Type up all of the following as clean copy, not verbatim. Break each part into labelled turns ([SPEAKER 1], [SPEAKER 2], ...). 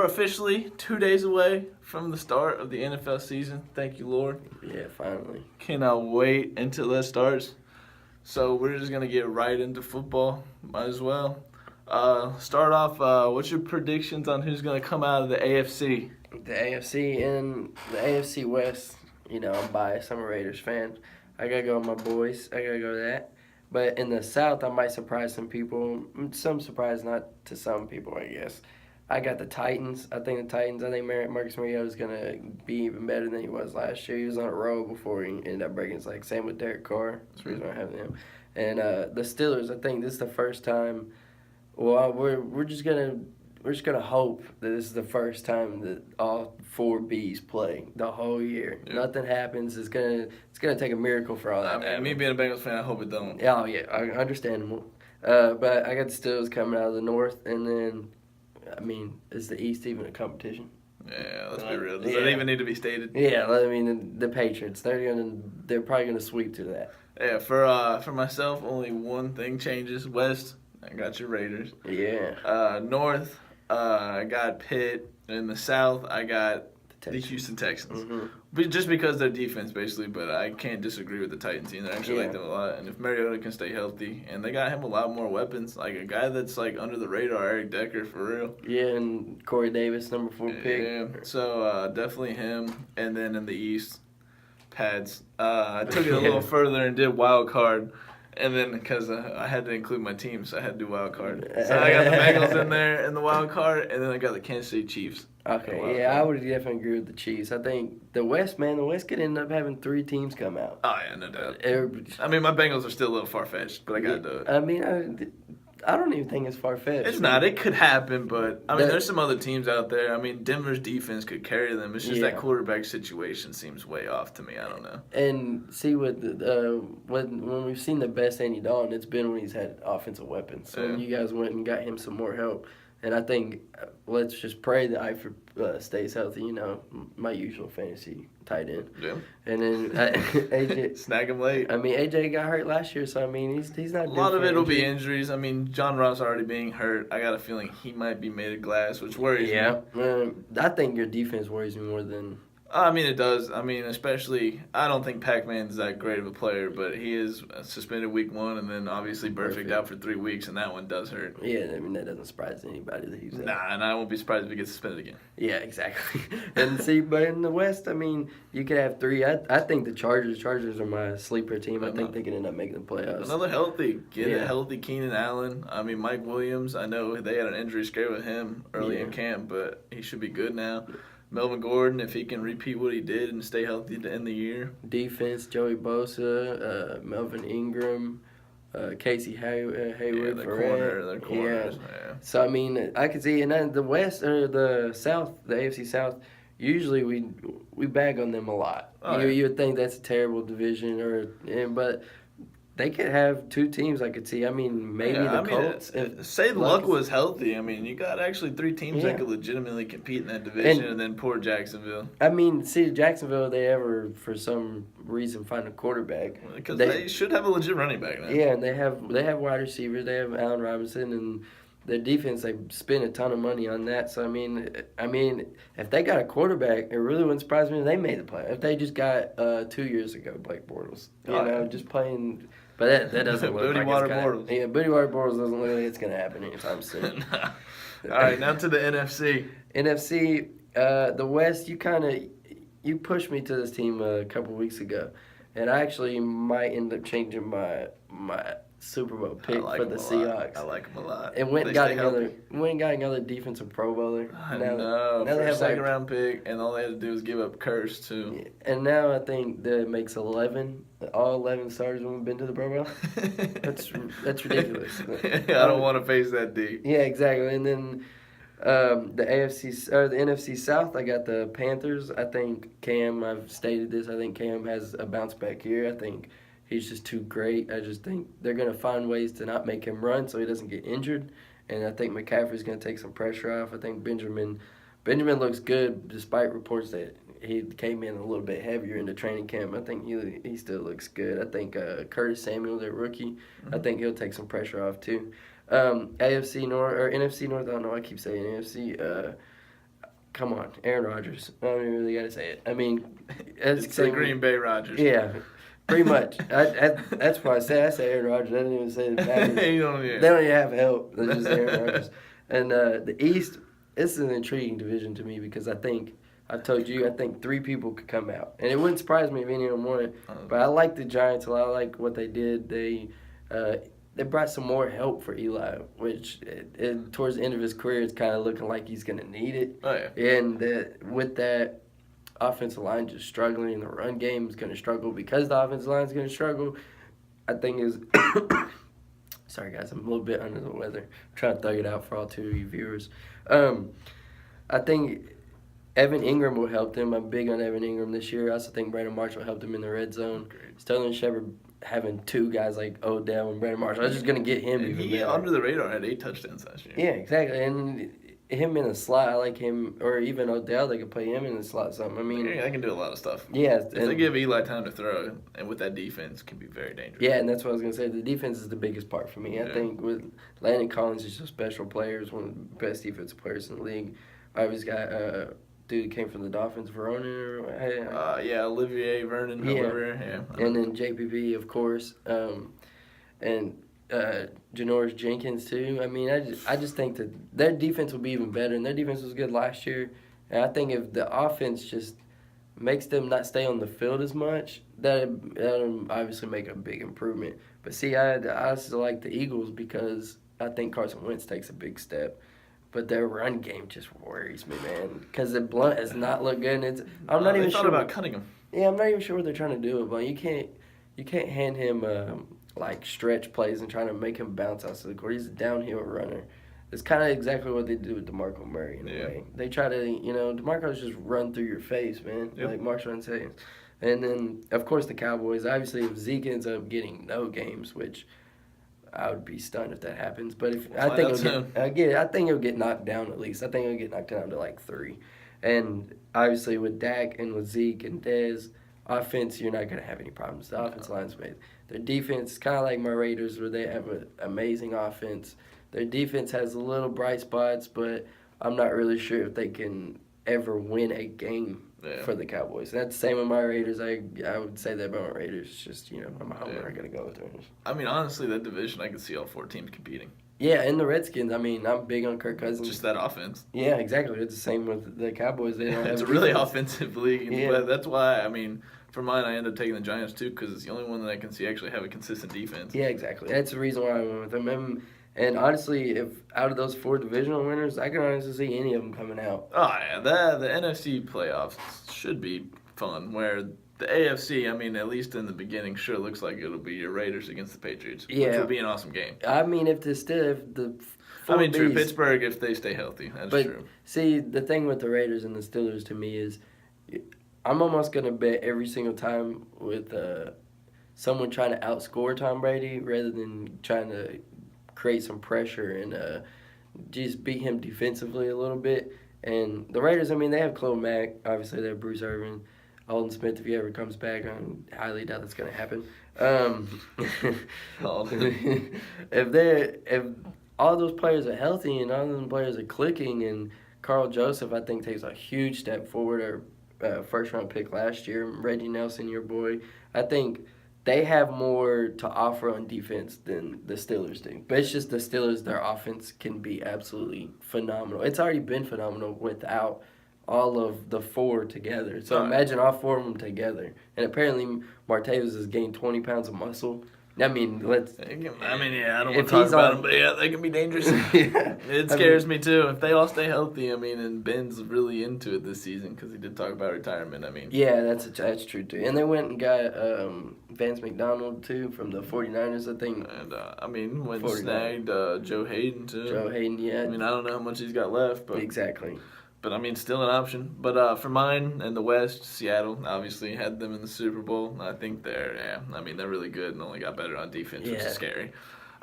[SPEAKER 1] officially 2 days away from the start of the NFL season. Thank you, Lord.
[SPEAKER 2] Yeah, finally.
[SPEAKER 1] Cannot wait until that starts. So we're just gonna get right into football. Might as well. Start off. What's your predictions on who's gonna come out of the AFC?
[SPEAKER 2] The AFC and the AFC West, I'm biased. I'm a Raiders fan. I got to go with my boys. I got to go with that. But in the South, I might surprise some people. Some surprise, not to some people, I guess. I got the Titans. I think Marcus Mariota is going to be even better than he was last year. He was on a roll before he ended up breaking his leg. Same with Derek Carr. That's the reason I have him. And the Steelers, I think this is the first time. Well, we're just gonna hope that this is the first time that all four Bs play the whole year. Yeah. Nothing happens. It's gonna take a miracle for all that.
[SPEAKER 1] Me being a Bengals fan, I hope it don't.
[SPEAKER 2] Oh yeah, understandable. But I got the Steelers coming out of the North, and then, is the East even a competition?
[SPEAKER 1] Yeah, let's be real. Does that even need to be stated?
[SPEAKER 2] Yeah, the Patriots. They're probably gonna sweep to that.
[SPEAKER 1] Yeah, for myself, only one thing changes. West, I got your Raiders.
[SPEAKER 2] Yeah.
[SPEAKER 1] North, I got Pitt. In the South, I got the Houston Texans.
[SPEAKER 2] Mm-hmm.
[SPEAKER 1] Just because their defense, basically, but I can't disagree with the Titans team. I actually like them a lot. And if Mariota can stay healthy, and they got him a lot more weapons, like a guy that's like under the radar, Eric Decker, for real.
[SPEAKER 2] Yeah, and Corey Davis, number 4 pick.
[SPEAKER 1] Yeah, so definitely him. And then in the East, Pads. I took it a little further and did wild card. And then because I had to include my team, so I had to do wild card. So I got the Bengals in there in the wild card, and then I got the Kansas City Chiefs.
[SPEAKER 2] Okay, yeah, I would definitely agree with the Chiefs. I think the West could end up having 3 teams come out.
[SPEAKER 1] Oh, yeah, no doubt. My Bengals are still a little far-fetched, but I got to do it.
[SPEAKER 2] I don't even think it's far-fetched.
[SPEAKER 1] It's not. It could happen, but, there's some other teams out there. Denver's defense could carry them. It's just that quarterback situation seems way off to me. I don't know.
[SPEAKER 2] And see, when we've seen the best Andy Dalton, it's been when he's had offensive weapons. So you guys went and got him some more help. And I think let's just pray that Eifert stays healthy. My usual fantasy tight end.
[SPEAKER 1] Yeah.
[SPEAKER 2] And then AJ
[SPEAKER 1] snag him late.
[SPEAKER 2] AJ got hurt last year, so he's not.
[SPEAKER 1] A lot of it will be injuries. John Ross already being hurt. I got a feeling he might be made of glass, which worries me.
[SPEAKER 2] Yeah. I think your defense worries me more than.
[SPEAKER 1] It does. Especially, I don't think Pac-Man's that great of a player, but he is suspended week 1, and then obviously Perfect out for 3 weeks, and that one does hurt.
[SPEAKER 2] Yeah, that doesn't surprise anybody that he's out.
[SPEAKER 1] Nah, and I won't be surprised if he gets suspended again.
[SPEAKER 2] Yeah, exactly. And see, but in the West, you could have 3. I think the Chargers are my sleeper team. I think they can end up making the playoffs.
[SPEAKER 1] Another healthy Keenan Allen. Mike Williams, I know they had an injury scare with him early in camp, but he should be good now. Melvin Gordon, if he can repeat what he did and stay healthy to end the year.
[SPEAKER 2] Defense, Joey Bosa, Melvin Ingram, Casey Hayward.
[SPEAKER 1] Their corners. Yeah.
[SPEAKER 2] So, I could see, and then the West, or the South, the AFC South, usually we bag on them a lot. You would think that's a terrible division, but they could have 2 teams I could see. Maybe the Colts.
[SPEAKER 1] Say Luck was healthy. You got actually 3 teams that could legitimately compete in that division, and then poor Jacksonville.
[SPEAKER 2] Jacksonville, they ever, for some reason, find a quarterback.
[SPEAKER 1] Because they should have a legit running back now.
[SPEAKER 2] Yeah, and they have wide receivers. They have Allen Robinson, and their defense, they spend a ton of money on that. So, if they got a quarterback, it really wouldn't surprise me if they made the play. If they just got 2 years ago, Blake Bortles, just playing. But that doesn't look
[SPEAKER 1] Booty
[SPEAKER 2] like
[SPEAKER 1] Water
[SPEAKER 2] it's
[SPEAKER 1] Bortles.
[SPEAKER 2] Yeah, Booty Water Bortles doesn't look like it's going to happen anytime soon.
[SPEAKER 1] All right, now to the NFC.
[SPEAKER 2] NFC, the West, you pushed me to this team a couple weeks ago, and I actually might end up changing my Super Bowl pick for the Seahawks.
[SPEAKER 1] I like them a lot.
[SPEAKER 2] And went and got another defentive Pro Bowler.
[SPEAKER 1] I know. For a second-round pick, and all they had to do was give up Curse, too.
[SPEAKER 2] Yeah. And now I think that makes 11. All 11 starters when we've been to the Pro Bowl. That's ridiculous.
[SPEAKER 1] I don't want to face that D.
[SPEAKER 2] Yeah, exactly. And then the NFC South, I got the Panthers. I think Cam, I've stated this, I think Cam has a bounce back here. I think he's just too great. I just think they're going to find ways to not make him run so he doesn't get injured. And I think McCaffrey's going to take some pressure off. I think Benjamin looks good despite reports that he came in a little bit heavier in the training camp. I think he still looks good. I think Curtis Samuel, their rookie, I think he'll take some pressure off too. AFC North or NFC North, I don't know, I keep saying NFC. come on, Aaron Rodgers. I don't even really got to say it. I mean,
[SPEAKER 1] It's the Green Bay Rodgers.
[SPEAKER 2] Yeah, pretty much. That's why I say Aaron Rodgers. I didn't even say the Packers. They don't even have help. They're just Aaron Rodgers. And the East, this is an intriguing division to me because I think 3 people could come out. And it wouldn't surprise me if any of them won it. But I like the Giants a lot. I like what they did. They brought some more help for Eli, which towards the end of his career, it's kind of looking like he's going to need it.
[SPEAKER 1] Oh, yeah.
[SPEAKER 2] And with that offensive line just struggling, and the run game is going to struggle because the offensive line is going to struggle, I think is sorry, guys, I'm a little bit under the weather. I'm trying to thug it out for all 2 of you viewers. I think Evan Ingram will help them. I'm big on Evan Ingram this year. I also think Brandon Marshall helped him in the red zone. Sterling Shepard having 2 guys like Odell and Brandon Marshall, I was just going to get him.
[SPEAKER 1] And he, under the radar, had 8 touchdowns last year.
[SPEAKER 2] Yeah, exactly. And him in a slot, I like him, or even Odell, they could play him in the slot something. I mean,
[SPEAKER 1] yeah, they can do a lot of stuff.
[SPEAKER 2] Yeah.
[SPEAKER 1] If they give Eli time to throw, and with that defense, it can be very dangerous.
[SPEAKER 2] Yeah, and that's what I was going to say. The defense is the biggest part for me. I think with Landon Collins is just a special player, is one of the best defensive players in the league. I always got dude who came from the Dolphins, Vernon.
[SPEAKER 1] Yeah, Olivier Vernon, however. Yeah.
[SPEAKER 2] And then JPP, of course. And Janoris Jenkins too. I mean, I just think that their defense will be even better, and their defense was good last year. And I think if the offense just makes them not stay on the field as much, that'll obviously make a big improvement. But see, I still like the Eagles because I think Carson Wentz takes a big step. But their run game just worries me, man. Because the Blunt has not looked good. And I'm not even sure
[SPEAKER 1] about cutting him.
[SPEAKER 2] Yeah, I'm not even sure what they're trying to do with Blunt. You can't hand him like stretch plays and trying to make him bounce out to the court. He's a downhill runner. It's kind of exactly what they do with DeMarco Murray in a way. They try to, DeMarco's just run through your face, man, like Marshawn says. And then, of course, the Cowboys. Obviously, if Zeke ends up getting no games, which I would be stunned if that happens. But I think he'll get knocked down at least. I think he'll get knocked down to like 3. And obviously, with Dak and with Zeke and Dez, offense, you're not going to have any problems. The offensive line's made. Their defense is kind of like my Raiders, where they have an amazing offense. Their defense has a little bright spots, but I'm not really sure if they can ever win a game for the Cowboys. And that's the same with my Raiders. I would say that about my Raiders. It's just, I'm a homer. I got to go with the Raiders.
[SPEAKER 1] I mean, honestly, that division, I can see all 4 teams competing.
[SPEAKER 2] Yeah, and the Redskins, I mean, I'm big on Kirk Cousins.
[SPEAKER 1] Just that offense.
[SPEAKER 2] Yeah, exactly. It's the same with the Cowboys. They don't have
[SPEAKER 1] it's a really offensive league. Yeah. But that's why, I mean, for mine, I ended up taking the Giants, too, because it's the only one that I can see actually have a consistent defense.
[SPEAKER 2] Yeah, exactly. That's the reason why I went with them. And honestly, if out of those 4 divisional winners, I can honestly see any of them coming out.
[SPEAKER 1] Oh, yeah. The NFC playoffs should be fun, where the AFC, I mean, at least in the beginning, sure looks like it'll be your Raiders against the Patriots, which will be an awesome game.
[SPEAKER 2] I mean,
[SPEAKER 1] true, Pittsburgh, if they stay healthy, that's true.
[SPEAKER 2] See, the thing with the Raiders and the Steelers to me is I'm almost going to bet every single time with someone trying to outscore Tom Brady rather than trying to create some pressure and just beat him defensively a little bit. And the Raiders, I mean, they have Khalil Mack. Obviously, they have Bruce Irvin. Alden Smith, if he ever comes back, I highly doubt that's going to happen. If all those players are healthy and all those players are clicking, and Carl Joseph, I think, takes a huge step forward, our first-round pick last year, Reggie Nelson, your boy, I think they have more to offer on defense than the Steelers do. But it's just the Steelers, their offense can be absolutely phenomenal. It's already been phenomenal without all of the 4 together. So imagine all 4 of them together. And apparently Martavis has gained 20 pounds of muscle. I mean, I
[SPEAKER 1] don't want to talk about them, but yeah, they can be dangerous. It scares me too. If they all stay healthy, and Ben's really into it this season because he did talk about retirement.
[SPEAKER 2] Yeah, that's true too. And they went and got Vance McDonald too from the 49ers, I think.
[SPEAKER 1] And went snagged Joe Hayden too.
[SPEAKER 2] Joe Hayden, yeah.
[SPEAKER 1] I don't know how much he's got left, but
[SPEAKER 2] exactly.
[SPEAKER 1] But, still an option. But for mine in the West, Seattle obviously had them in the Super Bowl. I think they're really good and only got better on defense, which is scary.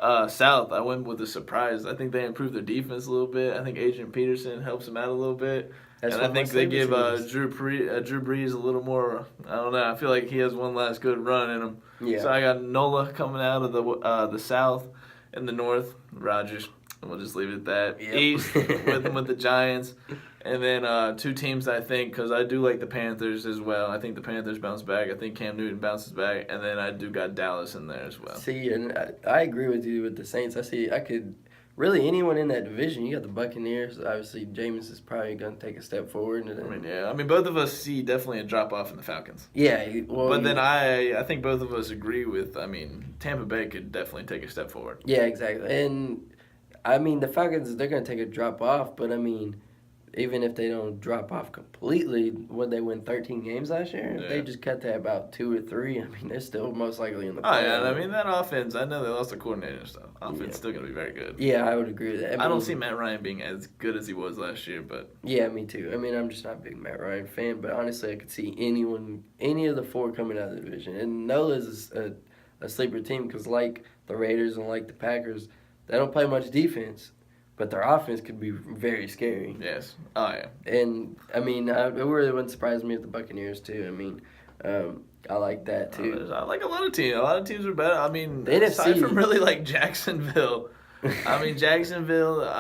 [SPEAKER 1] South, I went with a surprise. I think they improved their defense a little bit. I think Adrian Peterson helps them out a little bit. And I think they give Drew Brees a little more, I don't know, I feel like he has one last good run in him. Yeah. So I got Nola coming out of the South. In the North, Rodgers. We'll just leave it at that. Yep. East, with the Giants. And then two teams I think, because I do like the Panthers as well. I think the Panthers bounce back. I think Cam Newton bounces back. And then I do got Dallas in there as well.
[SPEAKER 2] See, and I agree with you with the Saints. I could really anyone in that division. You got the Buccaneers. Obviously, Jameis is probably going to take a step forward. And then,
[SPEAKER 1] I mean, both of us see definitely a drop off in the Falcons.
[SPEAKER 2] Yeah, well,
[SPEAKER 1] but then I think both of us agree with. I mean, Tampa Bay could definitely take a step forward.
[SPEAKER 2] Yeah, exactly. And I mean, the Falcons, they're going to take a drop off. But I mean, even if they don't drop off completely, would they win 13 games last year?
[SPEAKER 1] Yeah.
[SPEAKER 2] They just cut that about 2 or 3. I mean, they're still most likely in the
[SPEAKER 1] playoffs. Oh, yeah.
[SPEAKER 2] playoffs.
[SPEAKER 1] I mean, that offense, I know they lost the coordinator, so offense still going to be very good.
[SPEAKER 2] Yeah, I would agree with that.
[SPEAKER 1] I don't see Matt Ryan being as good as he was last year, but...
[SPEAKER 2] Yeah, me too. I mean, I'm just not a big Matt Ryan fan, but honestly, I could see any of the 4 coming out of the division. And NOLA's a sleeper team because like the Raiders and like the Packers, they don't play much defense. But their offense could be very scary.
[SPEAKER 1] Yes. Oh, yeah.
[SPEAKER 2] And, I mean, it really wouldn't surprise me if the Buccaneers, too. I mean, I like that, too.
[SPEAKER 1] I like a lot of teams. A lot of teams are better. I mean,
[SPEAKER 2] the
[SPEAKER 1] aside
[SPEAKER 2] NFC,
[SPEAKER 1] from really, like, Jacksonville. I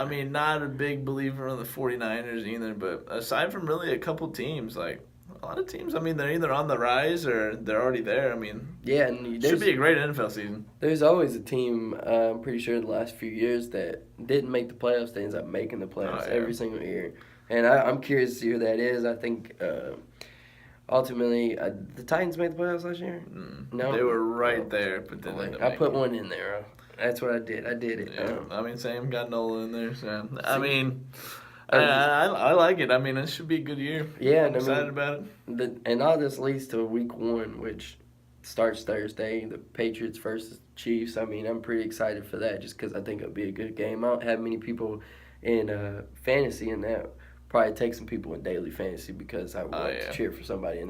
[SPEAKER 1] mean, not a big believer in the 49ers either. But aside from really a couple teams, like, a lot of teams, I mean, they're either on the rise or they're already there. I mean,
[SPEAKER 2] yeah, and
[SPEAKER 1] should be a great NFL season.
[SPEAKER 2] There's always a team, I'm pretty sure the last few years, that didn't make the playoffs. They ends up making the playoffs every single year. And I'm curious to see who that is. I think ultimately, the Titans made the playoffs last year?
[SPEAKER 1] No. They were right there, but then
[SPEAKER 2] I put one in there. That's what I did. I did it.
[SPEAKER 1] Yeah. I mean, Sam got Nola in there. So I mean... I like it. I mean, it should be a good year.
[SPEAKER 2] Yeah,
[SPEAKER 1] I'm excited about
[SPEAKER 2] it. And all this leads to week 1, which starts Thursday. The Patriots versus Chiefs. I mean, I'm pretty excited for that just because I think it'll be a good game. I don't have many people in fantasy in that. Probably take some people in daily fantasy because I want to cheer for somebody in